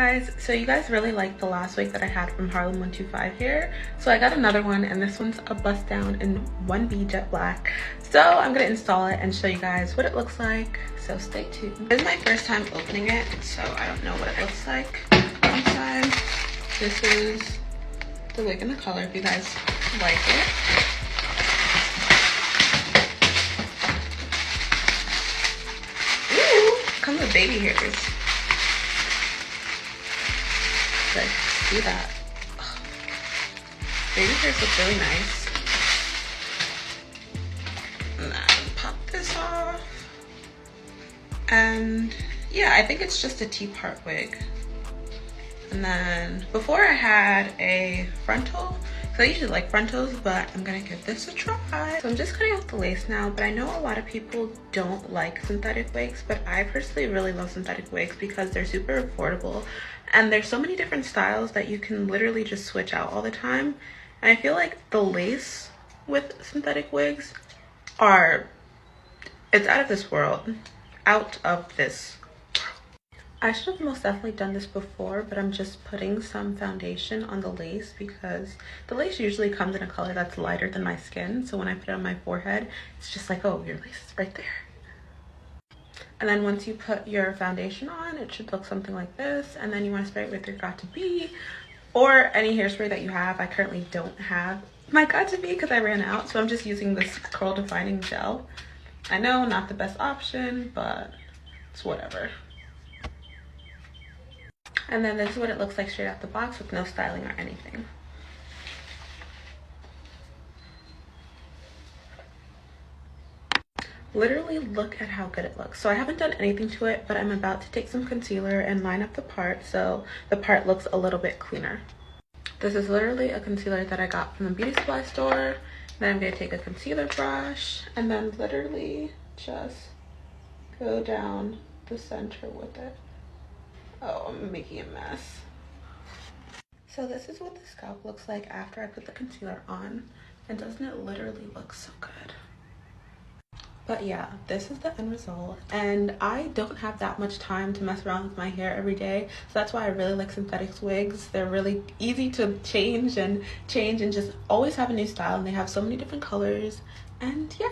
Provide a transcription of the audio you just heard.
guys, so you guys really liked the last wig that I had from Harlem 125 here, so I got another one, and this one's a bust down in 1B jet black. So I'm gonna install it and show you guys what it looks like, so stay tuned. This is my first time opening it, so I don't know what it looks like inside. This is the wig in the color if you guys like it. Ooh, comes with baby hairs. Like, see that? Ugh. Baby hairs look really nice. And then pop this off. And yeah, I think it's just a T-part wig. And then before I had a frontal, so I usually like frontals, but I'm gonna give this a try. So I'm just cutting off the lace now, but I know a lot of people don't like synthetic wigs, but I personally really love synthetic wigs because they're super affordable. And there's so many different styles that you can literally just switch out all the time. And I feel like the lace with synthetic wigs it's out of this world. Out of this. I should have most definitely done this before, but I'm just putting some foundation on the lace because the lace usually comes in a color that's lighter than my skin. So when I put it on my forehead, it's just like, oh, your lace is right there. And then once you put your foundation on, it should look something like this. And then you want to spray it with your Got2b or any hairspray that you have. I currently don't have my Got2b because I ran out. So I'm just using this curl defining gel. I know, not the best option, but it's whatever. And then this is what it looks like straight out the box with no styling or anything. Literally look at how good it looks. So I haven't done anything to it, but I'm about to take some concealer and line up the part so the part looks a little bit cleaner. This is literally a concealer that I got from the beauty supply store. Then I'm going to take a concealer brush and then literally just go down the center with it. Oh, I'm making a mess. So this is what the scalp looks like after I put the concealer on. And doesn't it literally look so good? But yeah, this is the end result. And I don't have that much time to mess around with my hair every day. So that's why I really like synthetic wigs. They're really easy to change and just always have a new style. And they have so many different colors. And yeah.